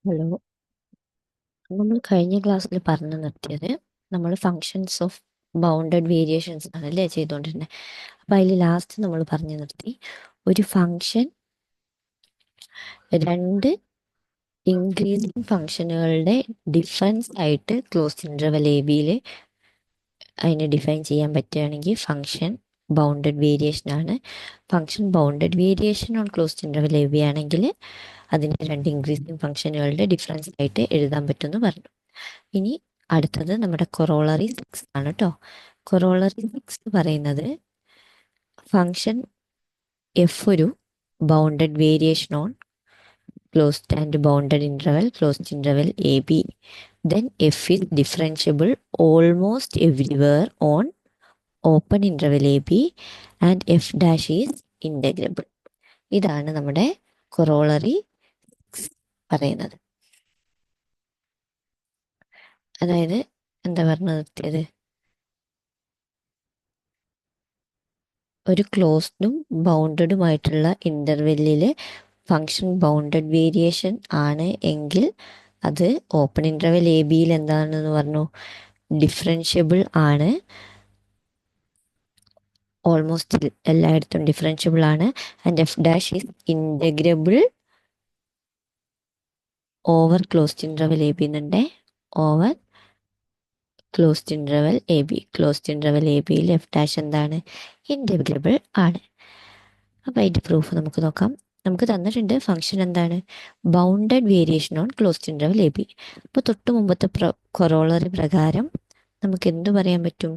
Hello. നമ്മൾ കഴിഞ്ഞ ക്ലാസ്സിൽ പറഞ്ഞു നിർത്തിയത് നമ്മൾ ഫങ്ഷൻസ് ഓഫ് ബൗണ്ടഡ് വേരിയേഷൻസ് ആണല്ലേ ചെയ്തുകൊണ്ടിരുന്നത്. അപ്പം അതിൽ ലാസ്റ്റ് നമ്മൾ പറഞ്ഞു നിർത്തി ഒരു ഫങ്ഷൻ രണ്ട് ഇൻക്രീസിങ് ഫങ്ഷനുകളുടെ ഡിഫറൻസ് ആയിട്ട് ക്ലോസ്ഡ് ഇൻ്റർവൽ എ ബിയിൽ അതിനെ ഡിഫൈൻ ചെയ്യാൻ പറ്റുകയാണെങ്കിൽ ഫങ്ഷൻ ബൗണ്ടഡ് വേരിയേഷൻ ആണ്. Function bounded variation on closed interval A B ആണെങ്കിൽ അതിനെ രണ്ട് ഇൻക്രീസിങ് ഫങ്ഷനുകളുടെ ഡിഫറൻസ് ആയിട്ട് എഴുതാൻ പറ്റുമെന്ന് പറഞ്ഞു. ഇനി അടുത്തത് നമ്മുടെ കൊറോളറി 6 ആണ് കേട്ടോ. കൊറോളറി 6 പറയുന്നത് ഫങ്ഷൻ എഫ് ഒരു bounded variation on closed and bounded closed interval A B, then F is differentiable almost everywhere on open interval A B and F dash is integrable. ഇതാണ് നമ്മുടെ കൊറോളറി 6 പറയുന്നത്. അതായത് എന്താ പറഞ്ഞു നിർത്തിയത്, ഒരു ക്ലോസ്ഡും ബൗണ്ടഡുമായിട്ടുള്ള ഇൻ്റർവെല്ലിൽ ഫങ്ഷൻ ബൗണ്ടഡ് വേരിയേഷൻ ആണ് എങ്കിൽ അത് ഓപ്പൺ ഇൻ്റർവെൽ എ ബിയിൽ എന്താണെന്ന് പറഞ്ഞു, ഡിഫറൻഷ്യബിൾ ആണ്. ഓൾമോസ്റ്റ് എല്ലായിടത്തും ഡിഫറൻഷ്യബിൾ ആണ്. And F dash is integrable over closed interval A B എന്നുണ്ട്. Over closed interval A B. Closed interval A ബിയിൽ എഫ് ഡാഷ് എന്താണ്, ഇൻ്റഗ്രബിൾ ആണ്. അപ്പോൾ അതിൻ്റെ പ്രൂഫ് നമുക്ക് നോക്കാം. നമുക്ക് തന്നിട്ടുണ്ട് ഫംഗ്ഷൻ എന്താണ്, bounded variation on closed interval A B. അപ്പോൾ തൊട്ട് മുമ്പത്തെ കൊറോളറി പ്രകാരം നമുക്ക് എന്ത് പറയാൻ പറ്റും,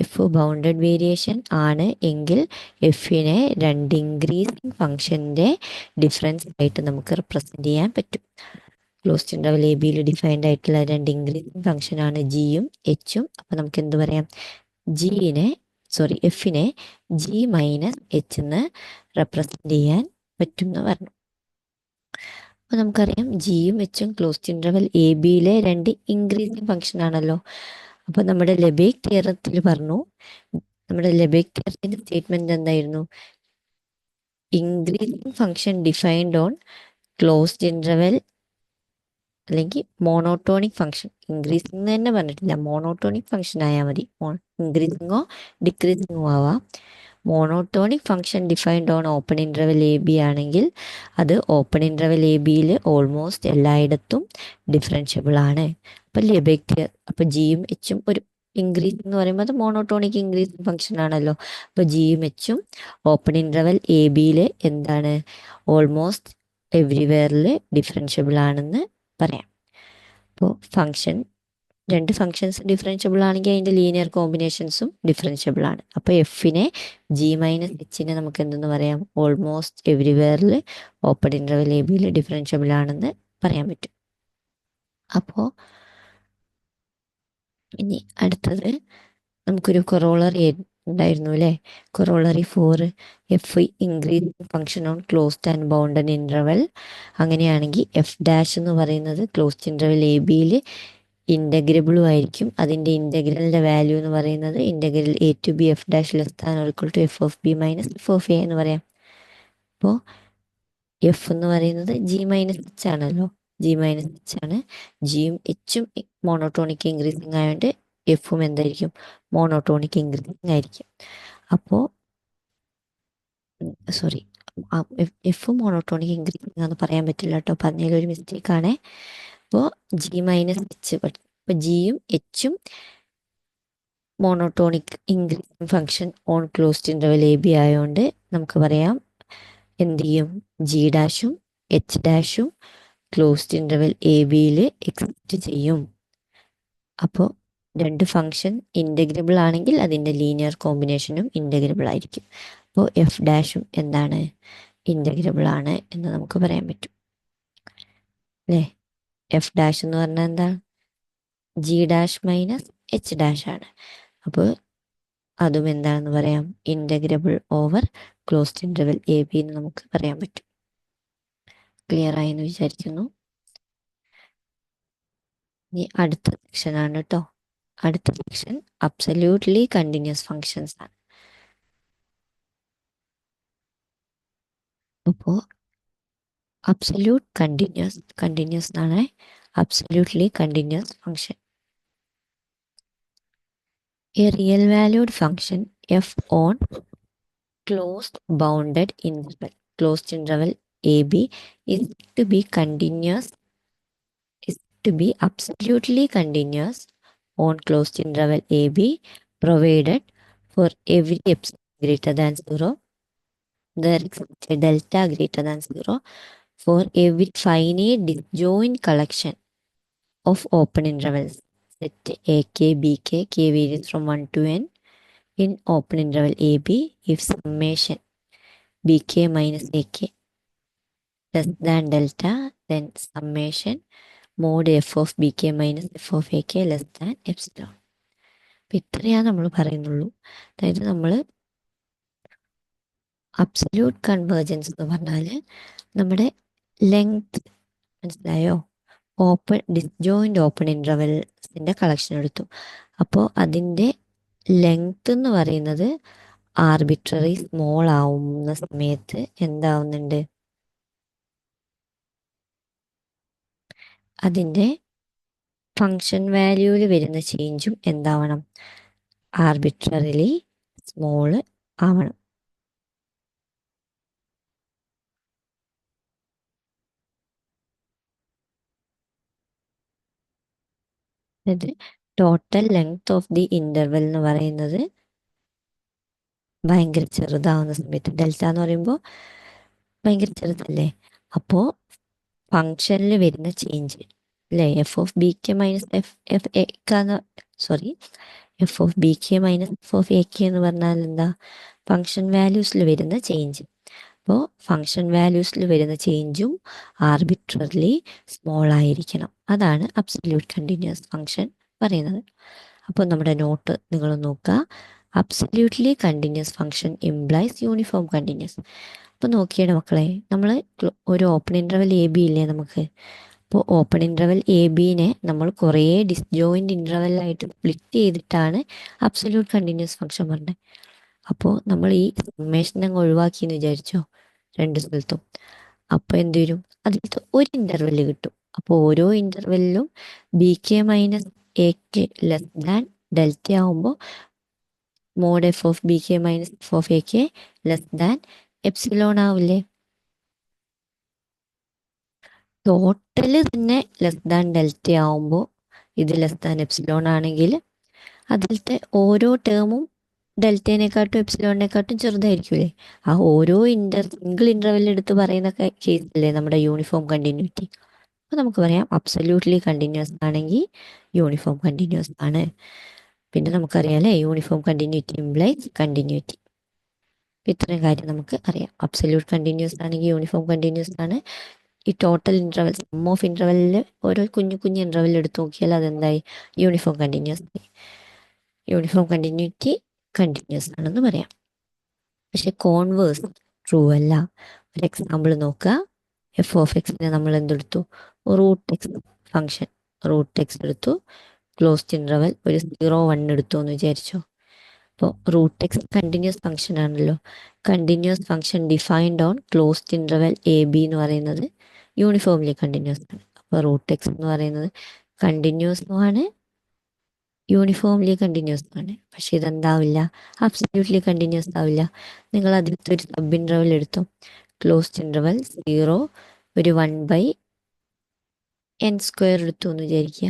എഫ് ബൗണ്ടഡ് വേരിയേഷൻ ആണ് എങ്കിൽ എഫിനെ രണ്ട് ഇൻക്രീസിങ് ഫംഗ്ഷൻ്റെ ഡിഫറൻസ് ആയിട്ട് നമുക്ക് റെപ്രസെൻ്റ് ചെയ്യാൻ പറ്റും. ക്ലോസ്ഡ് ഇൻ്റർവൽ എ ബിയിൽ ഡിഫൈൻഡ് ആയിട്ടുള്ള രണ്ട് ഇൻക്രീസിങ് ഫംഗ്ഷനാണ് ജിയും എച്ചും. അപ്പോൾ നമുക്ക് എന്ത് പറയാം, എഫിനെ ജി മൈനസ് എച്ച് എന്ന് റെപ്രസെൻ്റ് ചെയ്യാൻ പറ്റും എന്ന് പറഞ്ഞു. അപ്പോൾ നമുക്കറിയാം ജിയും എച്ചും ക്ലോസ്ഡ് ഇൻ്റർവൽ എ ബിയിലെ രണ്ട് ഇൻക്രീസിങ് ഫംഗ്ഷൻ ആണല്ലോ. അപ്പോൾ നമ്മുടെ ലെബേക്ക് തിയറത്തിൽ പറഞ്ഞു, നമ്മുടെ ലെബേക്ക് തിയറത്തിൻ്റെ സ്റ്റേറ്റ്മെൻറ്റ് എന്തായിരുന്നു, increasing function defined on closed interval അല്ലെങ്കിൽ മോണോട്ടോണിക് ഫംഗ്ഷൻ. ഇൻക്രീസിങ് എന്ന് തന്നെ പറഞ്ഞിട്ടില്ല, മോണോട്ടോണിക് ഫംഗ്ഷൻ ആയാൽ മതി. ഇൻക്രീസിങ്ങോ ഡിക്രീസിങ്ങോ ആവാം. Monotonic function defined on open interval A B ആണെങ്കിൽ അത് ഓപ്പൺ ഇൻ്റർവൽ എ ബിയിൽ ഓൾമോസ്റ്റ് എല്ലായിടത്തും ഡിഫറൻഷ്യബിൾ ആണ്. അപ്പം ലെബേക്ക്, അപ്പം ജിയും എച്ചും ഒരു ഇൻക്രീസ് എന്ന് പറയുമ്പോൾ അത് മോണോട്ടോണിക് ഇൻക്രീസിങ് ഫംഗ്ഷൻ ആണല്ലോ. അപ്പോൾ ജിയും എച്ചും ഓപ്പൺ ഇൻ്റർവൽ എ ബിയിൽ എന്താണ്, ഓൾമോസ്റ്റ് എവ്രിവെയറിൽ ഡിഫറൻഷ്യബിൾ ആണെന്ന് പറയാം. അപ്പോൾ രണ്ട് ഫങ്ഷൻസ് ഡിഫറൻഷ്യബിൾ ആണെങ്കിൽ അതിൻ്റെ ലീനിയർ കോമ്പിനേഷൻസും ഡിഫറൻഷ്യബിൾ ആണ്. അപ്പോൾ എഫിനെ ജി മൈനസ് എച്ചിനെ നമുക്ക് എന്തെന്ന് പറയാം, ഓൾമോസ്റ്റ് എവ്രിവെയറിൽ ഓപ്പൺ ഇൻ്റർവൽ എ ബിയിൽ ഡിഫറൻഷ്യബിൾ ആണെന്ന് പറയാൻ പറ്റും. അപ്പോൾ ഇനി അടുത്തത് നമുക്കൊരു കൊറോളറി ഉണ്ടായിരുന്നു അല്ലേ, corollary 4, F increasing function on closed and bounded interval. അങ്ങനെയാണെങ്കിൽ എഫ് ഡാഷ് എന്ന് പറയുന്നത് ക്ലോസ്ഡ് ഇൻ്റർവൽ എ ബിയിൽ ഇൻ്റഗ്രബിളും ആയിരിക്കും. അതിൻ്റെ ഇൻ്റഗ്രലിൻ്റെ വാല്യൂ എന്ന് പറയുന്നത് integral A to B F dash less than or equal to F of B minus F of A എന്ന് പറയാം. അപ്പോൾ എഫ് എന്ന് പറയുന്നത് ജി മൈനസ് എച്ച് ആണല്ലോ, ജി മൈനസ് എച്ച് ആണ്. ജിയും എച്ചും മോണോട്ടോണിക് ഇൻക്രീസിങ് ആയതുകൊണ്ട് എഫും എന്തായിരിക്കും, മോണോട്ടോണിക് ഇൻക്രീസിങ് ആയിരിക്കും. അപ്പോൾ എഫും മോണോട്ടോണിക് ഇൻക്രീസിങ് ആണെന്ന് പറയാൻ പറ്റില്ല കേട്ടോ, പറഞ്ഞതിലൊരു മിസ്റ്റേക്കാണ്. അപ്പോൾ ജി മൈനസ് എച്ച്, അപ്പോൾ ജിയും എച്ചും monotonic increasing function on closed interval A B ആയതുകൊണ്ട് നമുക്ക് പറയാം എന്ത് ചെയ്യും, ജി ഡാഷും എച്ച് ഡാഷും ക്ലോസ്ഡ് ഇൻ്റർവൽ എ ബിയിൽ എക്സിസ്റ്റ് ചെയ്യും. അപ്പോൾ രണ്ട് ഫംഗ്ഷൻ ഇൻ്റഗ്രബിൾ ആണെങ്കിൽ അതിൻ്റെ ലീനിയർ കോമ്പിനേഷനും ഇൻ്റഗ്രബിൾ ആയിരിക്കും. അപ്പോൾ എഫ് ഡാഷും എന്താണ്, ഇൻ്റഗ്രബിൾ ആണ് എന്ന് നമുക്ക് പറയാൻ പറ്റും അല്ലേ. എഫ് ഡാഷ് എന്ന് പറഞ്ഞാൽ എന്താ, G dash minus H dash ആണ്. അപ്പോൾ അതും എന്താണെന്ന് പറയാം, integrable over closed interval A B എന്ന് നമുക്ക് പറയാൻ പറ്റും. ക്ലിയർ ആയി എന്ന് വിചാരിക്കുന്നു. ഇനി അടുത്ത സെക്ഷൻ ആണ് കേട്ടോ. അടുത്ത സെക്ഷൻ അബ്സല്യൂട്ട്ലി കണ്ടിന്യൂസ് ഫങ്ഷൻസ് ആണ്. അപ്പോൾ അബ്സല്യൂട്ട് കണ്ടിന്യൂസ് എന്നാണ് absolutely continuous function. A real valued function f on closed bounded interval AB is to be continuous, is to be absolutely continuous on closed interval AB provided for every epsilon greater than 0 there exists a delta greater than 0 for every finite disjoint collection of open intervals set AK, BK, K varies from 1 to n in open interval AB if summation BK minus AK less than delta, then summation mod f of BK minus f of AK less than epsilon. അപ്പം ഇത്രയാണ് നമ്മൾ പറയുന്നുള്ളൂ. അതായത് നമ്മൾ absolute convergence എന്ന് പറഞ്ഞാൽ നമ്മുടെ length മനസ്സിലായോ, ഡിസ്ജോയിൻ്റ് ഓപ്പൺ ഇൻ്റർവെൽസിൻ്റെ കളക്ഷൻ എടുത്തു. അപ്പോൾ അതിൻ്റെ ലെങ്ത് എന്ന് പറയുന്നത് ആർബിട്രറി സ്മോൾ ആവുന്ന സമയത്ത് എന്താവുന്നുണ്ട്, അതിൻ്റെ ഫങ്ഷൻ വാല്യൂവിൽ വരുന്ന ചേഞ്ചും എന്താവണം, ആർബിട്രറിലി സ്മോൾ ആവണം. അതായത് total length of the interval എന്ന് പറയുന്നത് ഭയങ്കര ചെറുതാവുന്ന സമയത്ത്, ഡെൽറ്റ എന്ന് പറയുമ്പോൾ ഭയങ്കര ചെറുതല്ലേ, അപ്പോൾ ഫങ്ഷനിൽ വരുന്ന ചേഞ്ച് അല്ലേ, F of B K minus F A എന്ന് F of B K minus F of A K എന്ന് പറഞ്ഞാൽ എന്താ, ഫങ്ഷൻ വാല്യൂസിൽ വരുന്ന ചേഞ്ച്. അപ്പോൾ ഫങ്ഷൻ വാല്യൂസിൽ വരുന്ന ചേഞ്ചും ആർബിട്രറിലി സ്മോൾ ആയിരിക്കണം. അതാണ് അബ്സല്യൂട്ട് കണ്ടിന്യൂസ് ഫങ്ഷൻ പറയുന്നത്. അപ്പോൾ നമ്മുടെ നോട്ട് നിങ്ങൾ നോക്കുക, absolutely continuous function implies uniform continuous. അപ്പോൾ നോക്കിയുടെ മക്കളെ, നമ്മൾ ഒരു ഓപ്പൺ ഇൻ്റർവെൽ എ ബി ഇല്ലേ നമുക്ക്, അപ്പോൾ ഓപ്പൺ ഇൻ്റർവെൽ എ ബിനെ നമ്മൾ കുറേ ഡിസ്ജോയിൻ്റ് ഇൻ്റർവെല്ലായിട്ട് സ്പ്ലിറ്റ് ചെയ്തിട്ടാണ് അബ്സല്യൂട്ട് കണ്ടിന്യൂസ് ഫങ്ഷൻ പറഞ്ഞത്. അപ്പോൾ നമ്മൾ ഈ സമ്മേഷൻ അങ്ങ് ഒഴിവാക്കിയെന്ന് വിചാരിച്ചോ രണ്ട് സ്ഥലത്തും, അപ്പോൾ എന്ത് വരും, അതിലത്തെ ഒരു ഇൻ്റർവെല് കിട്ടും. അപ്പോൾ ഓരോ ഇൻ്റർവെല്ലിലും B K minus A K less than delta ആവുമ്പോൾ mod F of B K minus F of A K less than epsilon ആവില്ലേ. ടോട്ടല് തന്നെ ലെസ് ദാൻ ഡെൽറ്റ ആവുമ്പോൾ ഇത് ലെസ് ദാൻ എപ്സിലോൺ ആണെങ്കിൽ അതിലത്തെ ഓരോ ടേമും ഡെൽറ്റേനെക്കാട്ടും എപ്സിലോണിനെക്കാട്ടും ചെറുതായിരിക്കൂലേ. ആ ഓരോ സിംഗിൾ ഇൻ്റർവെൽ എടുത്ത് പറയുന്ന കേസല്ലേ നമ്മുടെ യൂണിഫോം കണ്ടിന്യൂറ്റി. അപ്പോൾ നമുക്ക് പറയാം അബ്സല്യൂട്ട്ലി കണ്ടിന്യൂസ് ആണെങ്കിൽ യൂണിഫോം കണ്ടിന്യൂസ് ആണ്. പിന്നെ നമുക്കറിയാം അല്ലേ, യൂണിഫോം കണ്ടിന്യൂറ്റി ഇംപ്ലൈസ് കണ്ടിന്യൂറ്റി. ഇത്രയും കാര്യം നമുക്ക് അറിയാം. അബ്സല്യൂട്ട് കണ്ടിന്യൂസ് ആണെങ്കിൽ യൂണിഫോം കണ്ടിന്യൂസ് ആണ്. ഈ ടോട്ടൽ ഇൻ്റർവെൽ സം ഓഫ് ഇൻ്റർവെല്ലിൽ ഓരോ കുഞ്ഞു കുഞ്ഞു ഇൻ്റർവെൽ എടുത്ത് നോക്കിയാൽ അതെന്തായി, uniform continuous. Uniform continuity continuous ആണെന്ന് പറയാം. പക്ഷെ കോൺവേഴ്സ് ട്രൂ അല്ല. ഒരു എക്സാമ്പിൾ നോക്കുക, എഫ് ഓഫ് എക്സിനെ നമ്മൾ എന്തെടുത്തു, root X function, root X എടുത്തു, ക്ലോസ്ഡ് ഇൻ്റർവെൽ ഒരു 0, 1 എടുത്തു എന്ന് വിചാരിച്ചോ. അപ്പോൾ റൂട്ട് എക്സ് കണ്ടിന്യൂസ് ഫങ്ഷൻ ആണല്ലോ. Continuous function defined on closed interval A B എന്ന് പറയുന്നത് യൂണിഫോംലി കണ്ടിന്യൂസ് ആണ്. അപ്പോൾ റൂട്ട് എക്സ് എന്ന് പറയുന്നത് കണ്ടിന്യൂസുമാണ്, യൂണിഫോംലി കണ്ടിന്യൂസ് ആണ്. പക്ഷെ ഇതെന്താവില്ല, അബ്സല്യൂട്ട്ലി കണ്ടിന്യൂസ് ആവില്ല. നിങ്ങൾ അതിലത്തെ ഒരു സബ് ഇൻ്റർവെൽ എടുത്തു, ക്ലോസ്ഡ് ഇൻ്റർവെൽ 0 ഒരു 1/n² എടുത്തു എന്ന് വിചാരിക്കുക.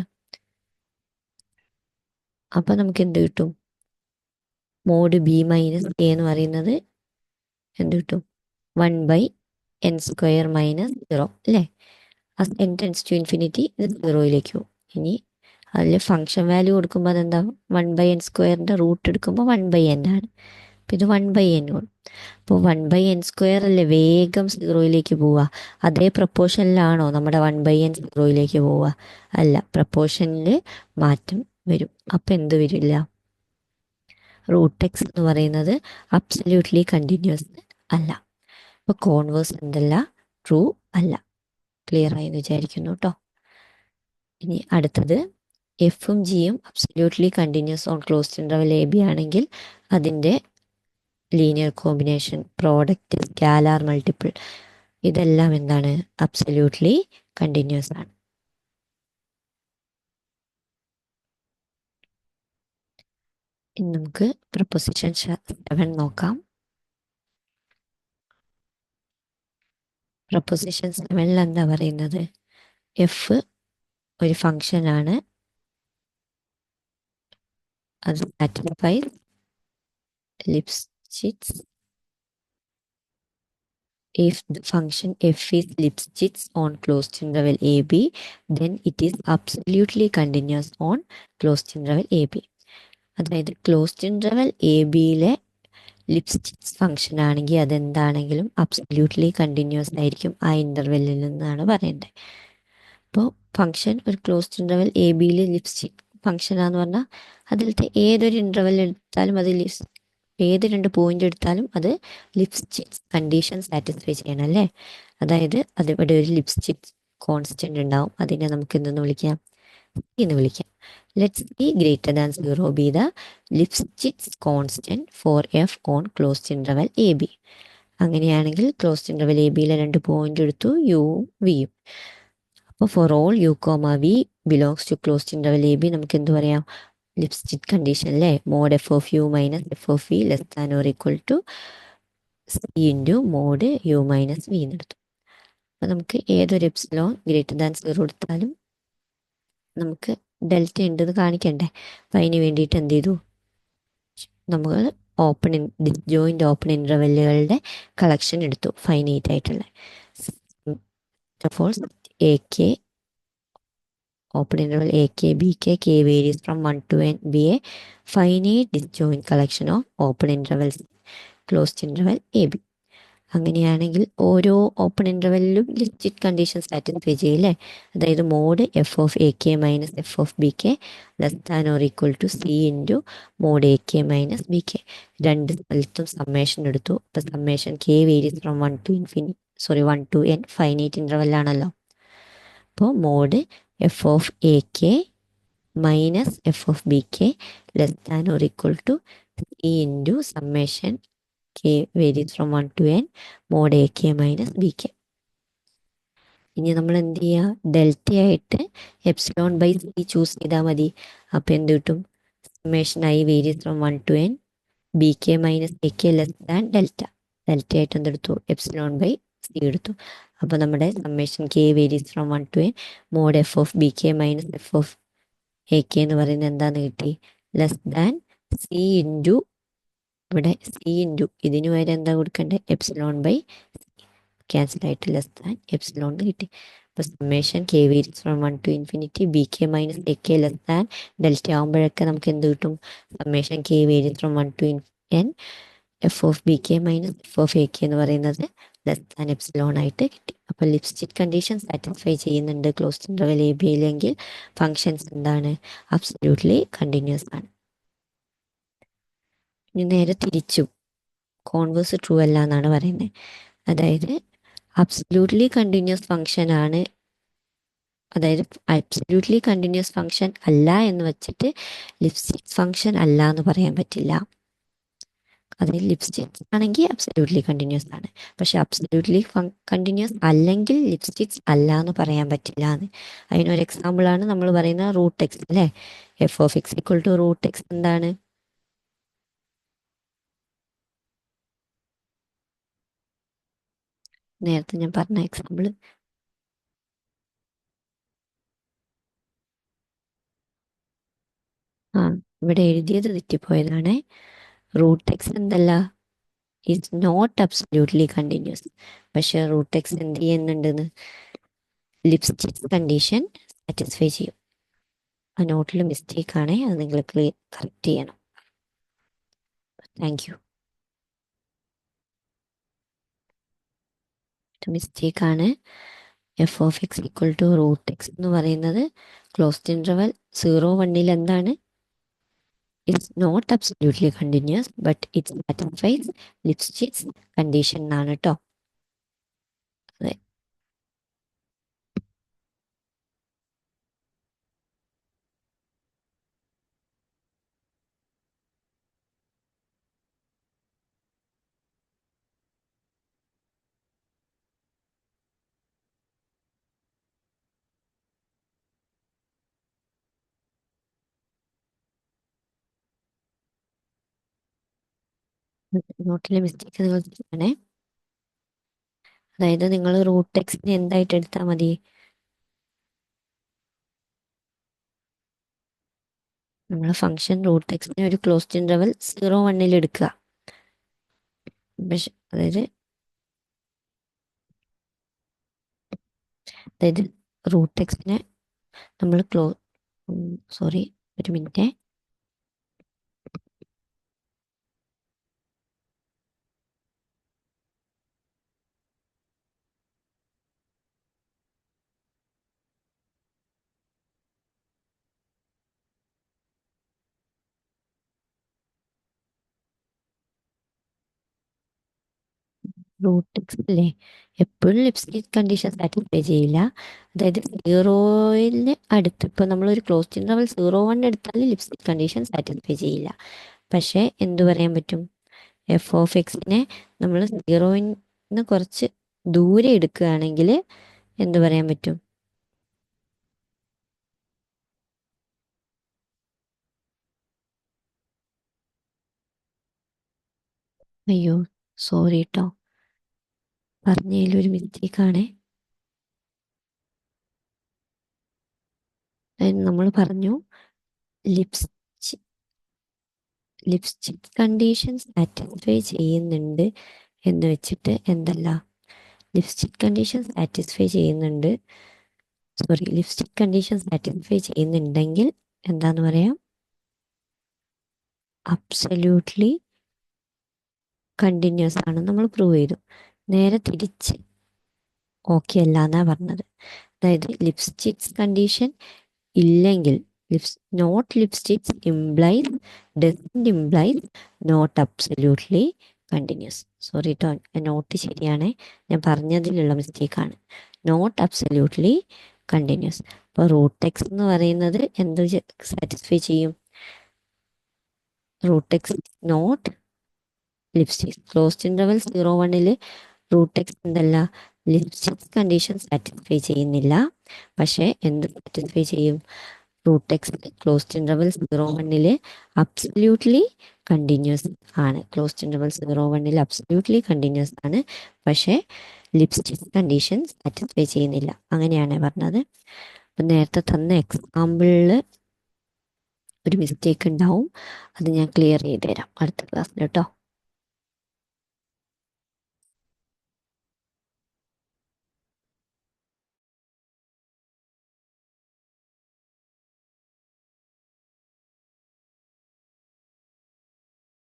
അപ്പം നമുക്ക് എന്ത് കിട്ടും, മോഡ് ബി മൈനസ് എ എന്ന് പറയുന്നത് എന്ത് കിട്ടും, 1/n² മൈനസ് 0 അല്ലേ. n ടെൻസ് ടു ഇൻഫിനിറ്റി ഇത് 0യിലേക്ക് പോകും. ഇനി അതിൽ ഫങ്ഷൻ വാല്യൂ കൊടുക്കുമ്പോൾ അതെന്താ, 1/n² റൂട്ട് എടുക്കുമ്പോൾ 1/n ആണ്. അപ്പോൾ ഇത് 1/n കൊടുക്കും. അപ്പോൾ 1/n² അല്ലേ വേഗം 0യിലേക്ക് പോവുക. അതേ പ്രപ്പോർഷനിലാണോ നമ്മുടെ 1/n 0യിലേക്ക് പോവുക? അല്ല, പ്രപ്പോർഷനിൽ മാറ്റം വരും. അപ്പം എന്ത് വരില്ല, റൂട്ട് എക്സ് എന്ന് പറയുന്നത് അബ്സല്യൂട്ട്ലി കണ്ടിന്യൂസ് അല്ല. അപ്പോൾ കോൺവേഴ്സ് എന്തല്ല, ട്രൂ അല്ല. ക്ലിയർ ആയെന്ന് വിചാരിക്കുന്നു കേട്ടോ. ഇനി അടുത്തത്, എഫും ജിയും absolutely continuous on closed interval A B ആണെങ്കിൽ അതിൻ്റെ linear combination, product, scalar multiple ഇതെല്ലാം എന്താണ്? അബ്സല്യൂട്ട്ലി കണ്ടിന്യൂസ് ആണ്. ഇനി നമുക്ക് പ്രൊപ്പോസിഷൻ 7 നോക്കാം. പ്രൊപ്പോസിഷൻ 7 എന്താ പറയുന്നത്? എഫ് ഒരു ഫംഗ്ഷൻ ആണ്, അത് satisfies ലിപ്സ്ചിറ്റ്സ് if the function f is Lipschitz on closed interval ab, then it is absolutely continuous on closed interval ab. അതായത് ക്ലോസ്ഡ് ഇൻ്റർവൽ എ ബിയിലെ ലിപ്സ്ചിറ്റ്സ് ഫംഗ്ഷൻ ആണെങ്കിൽ അതെന്താണെങ്കിലും അബ്സല്യൂട്ട്ലി കണ്ടിന്യൂസ് ആയിരിക്കും ആ ഇൻ്റർവെല്ലിൽ നിന്നാണ് പറയേണ്ടത്. അപ്പോൾ ഫംഗ്ഷൻ ഒരു ക്ലോസ്ഡ് ഇൻ്റർവൽ എ ബിയിൽ ലിപ്സ്ചിറ്റ് ഫംഗ്ഷനാന്ന് പറഞ്ഞാൽ അതിലത്തെ ഏതൊരു ഇൻ്റർവെൽ എടുത്താലും അത് ഏത് രണ്ട് പോയിന്റ് എടുത്താലും അത് ലിപ്സ്ചിറ്റ്സ് കണ്ടീഷൻ സാറ്റിസ്ഫൈ ചെയ്യണം അല്ലേ? അതായത് അതിവിടെ ഒരു ലിപ്സ്ചിറ്റ്സ് കോൺസ്റ്റന്റ് ഉണ്ടാവും, അതിനെ നമുക്ക് എന്തെന്ന് വിളിക്കാം? എന്ന് വിളിക്കാം. Let's be greater than 0 be the Lipschitz constant for F on closed interval A B. അങ്ങനെയാണെങ്കിൽ ക്ലോസ്ഡ് ഇൻ്റർവൽ എ ബിയിലെ രണ്ട് പോയിന്റ് എടുത്തു, യുവും വിയും. അപ്പോൾ for all U comma V belongs to closed interval A B നമുക്ക് എന്ത് പറയാം? ലിപ്സ്ചിറ്റ് കണ്ടീഷൻ അല്ലേ? Mod F of U minus F of V less than or equal to C into mod U minus V എന്നെടുത്തു. അപ്പം നമുക്ക് ഏതൊരു epsilon greater than 0 എടുത്താലും നമുക്ക് ഡെൽറ്റ ഉണ്ടെന്ന് കാണിക്കണ്ടേ? അപ്പം അതിന് വേണ്ടിയിട്ട് എന്ത് ചെയ്തു? നമ്മൾ ഡിസ്ജോയിൻ്റ് ഓപ്പൺ ഇൻ്റർവെല്ലുകളുടെ കളക്ഷൻ എടുത്തു, ഫൈനൈറ്റ് ആയിട്ടുള്ള. A K open interval AK, BK, K varies from 1 to n, be a finite disjoint collection of open intervals, closed interval AB. അങ്ങനെയാണെങ്കിൽ ഓരോ ഓപ്പൺ ഇൻ്റർവെല്ലിലും ലിപ്സ്ചിറ്റ് കണ്ടീഷൻ സാറ്റിസ്ഫൈ ചെയ്യില്ലേ? അതായത് mod F of A K minus F of B K less than or equal to C into mod A K minus B K. രണ്ട് സ്ഥലത്തും summation എടുത്തു. അപ്പം summation K varies from 1 to n finite ഇൻ്റർവെല്ലാണല്ലോ. അപ്പോൾ mod F of A K minus F of B K less than or equal to C into summation K varies from 1 to n mod A K minus B K. ഇനി നമ്മൾ എന്ത് ചെയ്യുക? Delta ആയിട്ട് epsilon by C choose ചെയ്താൽ മതി. അപ്പോൾ എന്ത് കിട്ടും? Summation I varies from 1 to n B K minus A K less than delta. Delta ആയിട്ട് എന്തെടുത്തു? എപ്സിലോൺ ബൈ സി എടുത്തു. അപ്പോൾ നമ്മുടെ summation K varies from 1 to n mod F of B K minus F of A K എന്ന് പറയുന്നത് എന്താന്ന് കിട്ടി? Less than C into, ഇവിടെ സി ഇൻറ്റു ഇതിന് വരെ എന്താ കൊടുക്കേണ്ടത്? എപ്സിലോൺ ബൈ ക്യാൻസൽ ആയിട്ട് ലെസ് ദാൻ എപ്സിലോൺ എന്ന് കിട്ടി. അപ്പോൾ summation K varies from 1 to infinity B K minus A K less than delta ആകുമ്പോഴൊക്കെ നമുക്ക് എന്ത് കിട്ടും? Summation K varies from 1 to n F of B K minus F of A K എന്ന് പറയുന്നത് less than epsilon ആയിട്ട് കിട്ടി. അപ്പോൾ Lipschitz condition satisfy ചെയ്യുന്നുണ്ട് ക്ലോസ്ഡ് ഇൻ്റർവൽ എ ബിയിലെങ്കിൽ ഫങ്ഷൻസ് എന്താണ്? അബ്സല്യൂട്ട്ലി കണ്ടിന്യൂസ് ആണ്. ഇനി നേരെ തിരിച്ചു, കോൺവേഴ്സ് ട്രൂ അല്ല എന്നാണ് പറയുന്നത്. അതായത് അബ്സല്യൂട്ട്ലി കണ്ടിന്യൂസ് ഫങ്ഷൻ ആണ്, അതായത് അബ്സല്യൂട്ട്ലി കണ്ടിന്യൂസ് ഫങ്ഷൻ അല്ല എന്ന് വെച്ചിട്ട് ലിപ്സ്ചിറ്റ് ഫങ്ഷൻ അല്ല എന്ന് പറയാൻ പറ്റില്ല. അതായത് ലിപ്സ്ചിറ്റ്സ് ആണെങ്കിൽ അബ്സല്യൂട്ട്ലി കണ്ടിന്യൂസ് ആണ്, പക്ഷെ അബ്സല്യൂട്ട്ലി കണ്ടിന്യൂസ് അല്ലെങ്കിൽ ലിപ്സ്ചിറ്റ്സ് അല്ല എന്ന് പറയാൻ പറ്റില്ല എന്ന്. അതിനൊരു എക്സാമ്പിളാണ് നമ്മൾ പറയുന്ന റൂട്ട് എക്സ് അല്ലേ? F of X equal to root X എന്താണ്? നേരത്തെ ഞാൻ പറഞ്ഞ എക്സാമ്പിൾ. ഇവിടെ എഴുതിയത് തെറ്റിപ്പോയതാണ്. റൂട്ട് എക്സ് എന്തല്ല, ഈസ് നോട്ട് അബ്സല്യൂട്ട്ലി കണ്ടിന്യൂസ്. പക്ഷെ റൂട്ട് എക്സ് എന്ത് ചെയ്യുന്നുണ്ടെന്ന്? ലിപ്സ്ചിറ്റ്സ് കണ്ടീഷൻ സാറ്റിസ്ഫൈ ചെയ്യും. ആ നോട്ടിൽ മിസ്റ്റേക്ക് ആണ്, അത് നിങ്ങൾ കറക്റ്റ് ചെയ്യണം. Thank you. മിസ്റ്റേക്ക് ആണ്. F of X equal to root X എന്ന് പറയുന്നത് ക്ലോസ്ഡ് ഇൻ്റർവൽ 0-1 എന്താണ്? It's not absolutely continuous but it satisfies Lipschitz condition എന്നാണ് കേട്ടോ. അതെ. നോട്ടിലെ മിസ്റ്റേക്ക് നിങ്ങൾ ചെയ്യണേ. അതായത് നിങ്ങൾ റൂട്ട് എക്സിനെ എന്തായിട്ട് എടുത്താൽ മതി? നമ്മൾ ഫംഗ്ഷൻ റൂട്ട് എക്സിനെ ഒരു ക്ലോസ്ഡ് ഇന്റർവൽ 0, 1 എടുക്കുക. അതായത് റൂട്ട് എക്സിനെ നമ്മൾ സോറി, ഒരു മിനിറ്റ്. റൂട്ട് എക്സ് അല്ലേ എപ്പോഴും ലിപ്സ്റ്റിക് കണ്ടീഷൻ സാറ്റിസ്ഫൈ ചെയ്യില്ല. അതായത് 0-ന് അടുത്ത് ഇപ്പൊ നമ്മളൊരു ക്ലോസ്ഡ് ഇന്റർവൽ 0, 1 എടുത്താൽ ലിപ്സ്റ്റിക് കണ്ടീഷൻ സാറ്റിസ്ഫൈ ചെയ്യില്ല. പക്ഷെ എന്തു പറയാൻ പറ്റും? എഫ് ഓഫ് എക്സിനെ നമ്മൾ 0-ന് കുറച്ച് ദൂരെ എടുക്കുകയാണെങ്കിൽ എന്തു പറയാൻ പറ്റും? അയ്യോ, സോറി കേട്ടോ, പറഞ്ഞതിലൊരു മിസ്റ്റേക്കാണ്. നമ്മൾ പറഞ്ഞു ലിപ്സ്റ്റിക് കണ്ടീഷൻ സാറ്റിസ്ഫൈ ചെയ്യുന്നുണ്ട് എന്ന് വെച്ചിട്ട് എന്തല്ല, ലിപ്സ്റ്റിക് കണ്ടീഷൻ സാറ്റിസ്ഫൈ ചെയ്യുന്നുണ്ട്, സോറി, ലിപ്സ്റ്റിക് കണ്ടീഷൻ സാറ്റിസ്ഫൈ ചെയ്യുന്നുണ്ടെങ്കിൽ എന്താന്ന് പറയാം? അബ്സല്യൂട്ട്ലി കണ്ടിന്യൂസ് ആണ് നമ്മൾ പ്രൂവ് ചെയ്തു. നേരെ തിരിച്ച് ഓക്കെ അല്ല എന്നാ പറഞ്ഞത്. അതായത് ലിപ്സ്റ്റിക്സ് കണ്ടീഷൻ ഇല്ലെങ്കിൽ not Lipschitz implies doesn't implies not absolutely continuous. Sorry കേട്ടോ, നോട്ട് ശരിയാണ്, ഞാൻ പറഞ്ഞതിലുള്ള മിസ്റ്റേക്കാണ്. Not absolutely continuous. അപ്പോൾ റൂട്ട് എക്സ് എന്ന് പറയുന്നത് എന്ത് സാറ്റിസ്ഫൈ ചെയ്യും? Root X not Lipschitz. Closed interval 0, 1 root X എന്തല്ല, ലിപ്സ്റ്റിക്സ് കണ്ടീഷൻ സാറ്റിസ്ഫൈ ചെയ്യുന്നില്ല. പക്ഷെ എന്ത് സാറ്റിസ്ഫൈ ചെയ്യും? Root X closed interval 0, 1 absolutely continuous ആണ്. ക്ലോസ്ഡ് ഇന്റർവൽ 0, 1 അബ്സല്യൂട്ട്ലി കണ്ടിന്യൂസ് ആണ്. പക്ഷെ ലിപ്സ്റ്റിക്സ് കണ്ടീഷൻ സാറ്റിസ്ഫൈ ചെയ്യുന്നില്ല. അങ്ങനെയാണ് പറഞ്ഞത്. അപ്പം നേരത്തെ തന്ന എക്സാമ്പിളിൽ ഒരു മിസ്റ്റേക്ക് ഉണ്ടാവും, അത് ഞാൻ ക്ലിയർ ചെയ്ത് തരാം അടുത്ത ക്ലാസ്സിൽ കേട്ടോ.